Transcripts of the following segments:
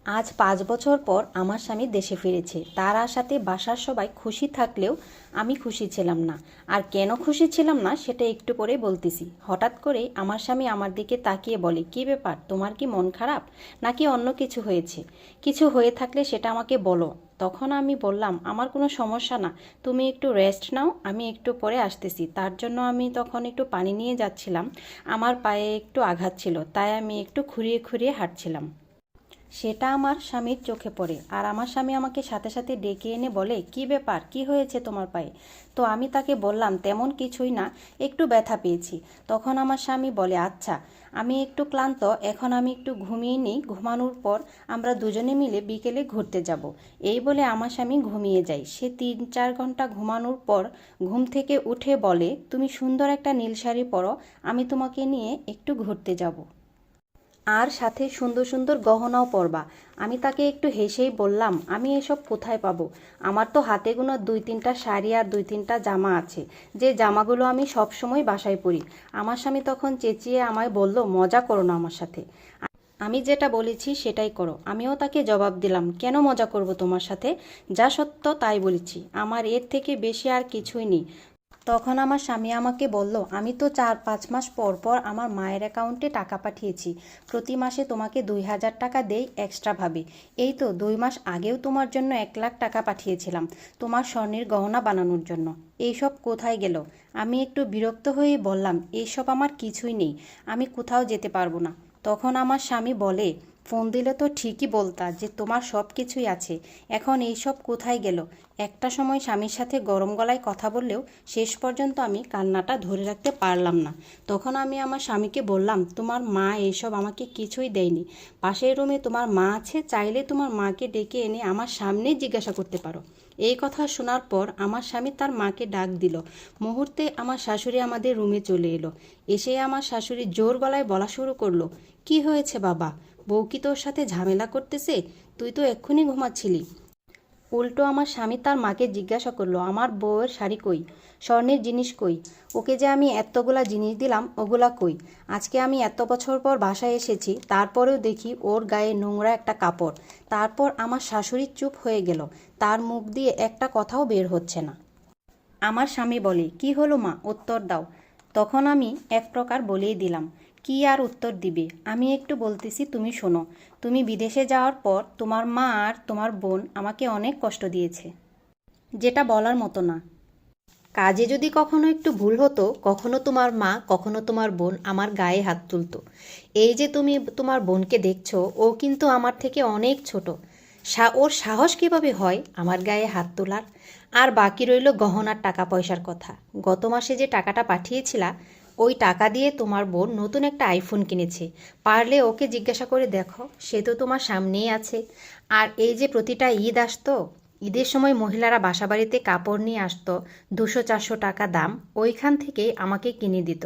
আজ ৫ বছর পর আমার স্বামী দেশে ফিরেছে। তার আশাতে বাসার সবাই খুশি থাকলেও আমি খুশি ছিলাম না। আর কেন খুশি ছিলাম না সেটা একটু পরে বলতেছি। হঠাৎ করে আমার স্বামী আমার দিকে তাকিয়ে বলে, কি ব্যাপার, তোমার কি মন খারাপ, নাকি অন্য কিছু হয়েছে? কিছু হয়ে থাকলে সেটা আমাকে বলো। তখন আমি বললাম, আমার কোনো সমস্যা না, তুমি একটু রেস্ট নাও, আমি একটু পরে আসতেছি। তার জন্য আমি তখন একটু পানি নিয়ে যাচ্ছিলাম। আমার পায়ে একটু আঘাত ছিল, তাই আমি একটু খুঁড়িয়ে খুঁড়িয়ে হাঁটছিলাম। সেটা আমার স্বামীর চোখে পড়ে, আর আমার স্বামী আমাকে সাথে সাথে ডেকে এনে বলে, কি ব্যাপার, কি হয়েছে তোমার পায়ে? তো আমি তাকে বললাম, তেমন কিছুই না, একটু ব্যথা পেয়েছি। তখন আমার স্বামী বলে, আচ্ছা, আমি একটু ক্লান্ত, এখন আমি একটু ঘুমিয়ে নিই, ঘুমানোর পর আমরা দুজনে মিলে বিকেলে ঘুরতে যাব। এই বলে আমার স্বামী ঘুমিয়ে যায়। সে ৩-৪ ঘন্টা ঘুমানোর পর ঘুম থেকে উঠে বলে, তুমি সুন্দর একটা নীল শাড়ি পরো, আমি তোমাকে নিয়ে একটু ঘুরতে যাব, আর সাথে সুন্দর সুন্দর গহনাও পরবা। আমি তাকে একটু হেসেই বললাম, আমি এসব কোথায় পাবো? আমার তো হাতে গোনা ২-৩টা শাড়ি আর ২-৩টা জামা আছে, যে জামাগুলো আমি সব সময় বাসায় পরি। আমার স্বামী তখন চেঁচিয়ে আমায় বলল, মজা করো না আমার সাথে, আমি যেটা বলেছি সেটাই করো। আমিও তাকে জবাব দিলাম, কেন মজা করব তোমার সাথে? যা সত্য তাই বলেছি, আমার এর থেকে বেশি আর কিছুই নেই। তখন আমার স্বামী আমাকে বলল, আমি তো ৪-৫ মাস পর পর আমার মায়ের অ্যাকাউন্টে টাকা পাঠিয়েছি, প্রতি মাসে তোমাকে ২,০০০ টাকা দেই এক্সট্রাভাবে। এই তো ২ মাস আগেও তোমার জন্য ১,০০,০০০ টাকা পাঠিয়েছিলাম, তোমার স্বর্ণের গহনা বানানোর জন্য। এইসব কোথায় গেল? আমি একটু বিরক্ত হয়ে বললাম, এইসব আমার কিছুই নেই, আমি কোথাও যেতে পারবো না। তখন আমার স্বামী বলে, ফোন দিলে তো ঠিকই বলতা যে তোমার সব কিছুই আছে, এখন এইসব কোথায় গেল? একটা সময় স্বামীর সাথে গরম গলায় কথা বললেও শেষ পর্যন্ত আমি কান্নাটা ধরে রাখতে পারলাম না। তখন আমি আমার স্বামীকে বললাম, তোমার মা এইসব আমাকে কিছুই দেয়নি, পাশের রুমে তোমার মা আছে, চাইলে তোমার মাকে ডেকে এনে আমার সামনেই জিজ্ঞাসা করতে পারো। এই কথা শোনার পর আমার স্বামী তার মাকে ডাক দিল। মুহূর্তে আমার শাশুড়ি আমাদের রুমে চলে এলো। এসে আমার শাশুড়ি জোর গলায় বলা শুরু করলো, কি হয়েছে বাবা, বউ কি তোর সাথে ঝামেলা করতেছে? তুই তো এক্ষুনি ঘুমাচ্ছিলি। উল্টো আমার স্বামী তার মাকে জিজ্ঞাসা করলো, আমার বউয়ের শাড়ি কই, স্বর্ণের জিনিস কই, ওকে যে আমি এতগুলা জিনিস দিলাম ওগুলা কই? আজকে আমি এত বছর পর বাসায় এসেছি, তারপরেও দেখি ওর গায়ে নোংরা একটা কাপড়। তারপর আমার শাশুড়ি চুপ হয়ে গেল, তার মুখ দিয়ে একটা কথাও বের হচ্ছে না। আমার স্বামী বলে, কি হলো মা, উত্তর দাও। তখন আমি এক প্রকার বলেই দিলাম, কি আর উত্তর দিবে, আমি একটু বলতেছি, তুমি শোনো। তুমি বিদেশে যাওয়ার পর তোমার মা আর তোমার বোন আমাকে অনেক কষ্ট দিয়েছে, যেটা বলার মতো না। কাজে যদি কখনো একটু ভুল হতো, কখনো তোমার মা কখনো তোমার বোন আমার গায়ে হাত তুলতো। এই যে তুমি তোমার বোনকে দেখছো, ও কিন্তু আমার থেকে অনেক ছোট। ওর সাহস কিভাবে হয় আমার গায়ে হাত তোলার? আর বাকি রইল গহনার টাকা পয়সার কথা। গত মাসে যে টাকাটা পাঠিয়েছিলা, ওই টাকা দিয়ে তোমার বোন নতুন একটা আইফোন কিনেছে। পারলে ওকে জিজ্ঞাসা করে দেখো, সে তো তোমার সামনেই আছে। আর এই যে প্রতিটা ঈদ আসতো, ঈদের সময় মহিলারা বাসাবাড়িতে কাপড় নিয়ে আসতো, ২০০-৪০০ টাকা দাম, ওইখান থেকেই আমাকে কিনে দিত।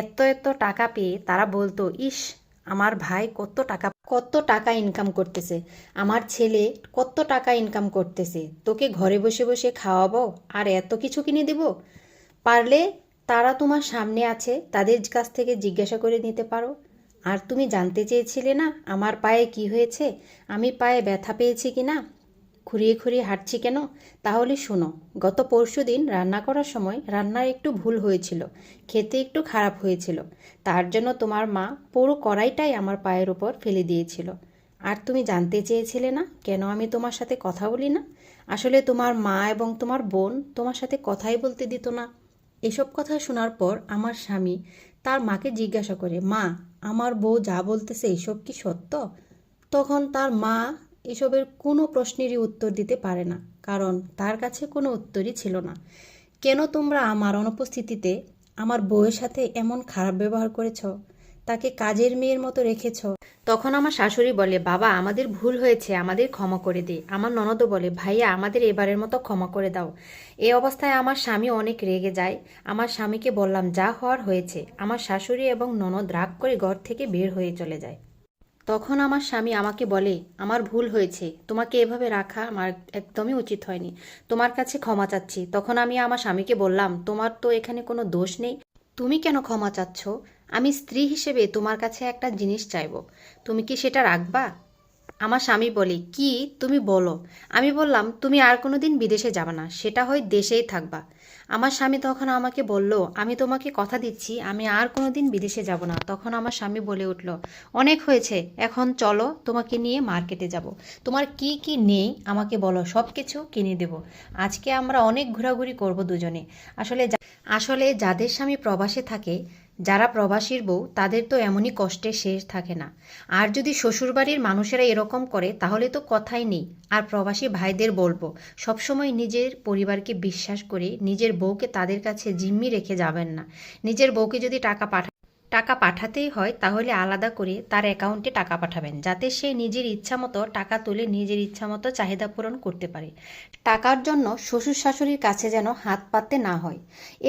এত এত টাকা পেয়ে তারা বলতো, ইস, আমার ভাই কত টাকা ইনকাম করতেছে, আমার ছেলে কত টাকা ইনকাম করতেছে, তোকে ঘরে বসে বসে খাওয়াবো আর এত কিছু কিনে দেব। পারলে তারা তোমার সামনে আছে, তাদের কাছ থেকে জিজ্ঞাসা করে নিতে পারো। আর তুমি জানতে চেয়েছিলে না আমার পায়ে কি হয়েছে, আমি পায়ে ব্যথা পেয়েছি কি না, খুঁড়িয়ে খুঁড়িয়ে হাঁটছি কেন? তাহলে শোনো, গত পরশুদিন রান্না করার সময় রান্নার একটু ভুল হয়েছিল, খেতে একটু খারাপ হয়েছিল। তার জন্য তোমার মা পুরো কড়াইটাই আমার পায়ের উপর ফেলে দিয়েছিল। আর তুমি জানতে চেয়েছিলে না কেন আমি তোমার সাথে কথা বলি না? আসলে তোমার মা এবং তোমার বোন তোমার সাথে কথাই বলতে দিত না। এসব কথা শোনার পর আমার স্বামী তার মাকে জিজ্ঞাসা করে, মা, আমার বউ যা বলতেছে এসব কি সত্য? তখন তার মা এসবের কোনো প্রশ্নেরই উত্তর দিতে পারে না, কারণ তার কাছে কোনো উত্তরই ছিল না। কেন তোমরা আমার অনুপস্থিতিতে আমার বউয়ের সাথে এমন খারাপ ব্যবহার করেছ, তাকে কাজের মেয়ের মতো রেখেছ? তখন আমার শাশুড়ি বলে, বাবা, আমাদের ভুল হয়েছে, আমাদের ক্ষমা করে দে। আমার ননদও বলে, ভাইয়া, আমাদের এবারের মতো ক্ষমা করে দাও। এই অবস্থায় আমার স্বামী অনেক রেগে যায়। আমার স্বামীকে বললাম, যা হওয়ার হয়েছে। আমার শাশুড়ি এবং ননদ রাগ করে ঘর থেকে বের হয়ে চলে যায়। তখন আমার স্বামী আমাকে বলে, আমার ভুল হয়েছে, তোমাকে এভাবে রাখা আমার একদমই উচিত হয়নি, তোমার কাছে ক্ষমা চাচ্ছি। তখন আমি আমার স্বামীকে বললাম, তোমার তো এখানে কোনো দোষ নেই, তুমি কেন ক্ষমা চাচ্ছ? আমি স্ত্রী হিসেবে তোমার কাছে একটা জিনিস চাইবো, তুমি কি সেটা রাখবা? আমার স্বামী বলে, কি তুমি বলো? আমি বললাম, তুমি আর কোনো দিন বিদেশে যাবে না, সেটা হয় দেশেই থাকবা। আমার স্বামী তখন আমাকে বলল, আমি তোমাকে কথা দিচ্ছি আমি আর কোনো দিন বিদেশে যাব না। তখন আমার স্বামী বলে উঠল, অনেক হয়েছে, এখন চলো তোমাকে নিয়ে মার্কেটে যাব। তোমার কি কি নেই আমাকে বলো, সব কিছু কিনে দেব। আজকে আমরা অনেক ঘোরাঘুরি করব দুজনে। আসলে যাদের স্বামী প্রবাসে থাকে, যারা প্রবাসীর বউ, তাদের তো এমনই কষ্টের শেষ থাকে না। আর যদি শ্বশুরবাড়ির মানুষেরা এরকম করে তাহলে তো কথাই নেই। আর প্রবাসী ভাইদের বলবো, সবসময় নিজের পরিবারকে বিশ্বাস করে নিজের বউকে তাদের কাছে জিম্মি রেখে যাবেন না। নিজের বউকে যদি টাকা পাঠাতেই হয় তাহলে আলাদা করে তার অ্যাকাউন্টে টাকা পাঠাবেন, যাতে সে নিজের ইচ্ছা মতো টাকা তুলে নিজের ইচ্ছা মতো চাহিদা পূরণ করতে পারে। টাকার জন্য শ্বশুর শাশুড়ির কাছে যেন হাত পাততে না হয়।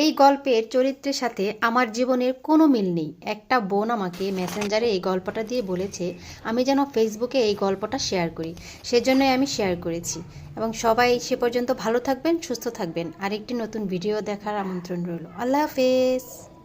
এই গল্পের চরিত্রের সাথে আমার জীবনের কোনো মিল নেই। একটা বোন আমাকে মেসেঞ্জারে এই গল্পটা দিয়ে বলেছে আমি যেন ফেসবুকে এই গল্পটা শেয়ার করি, সেজন্যই আমি শেয়ার করেছি। এবং সবাই সে পর্যন্ত ভালো থাকবেন, সুস্থ থাকবেন। আরেকটি নতুন ভিডিও দেখার আমন্ত্রণ রইল। আল্লাহ হাফেজ।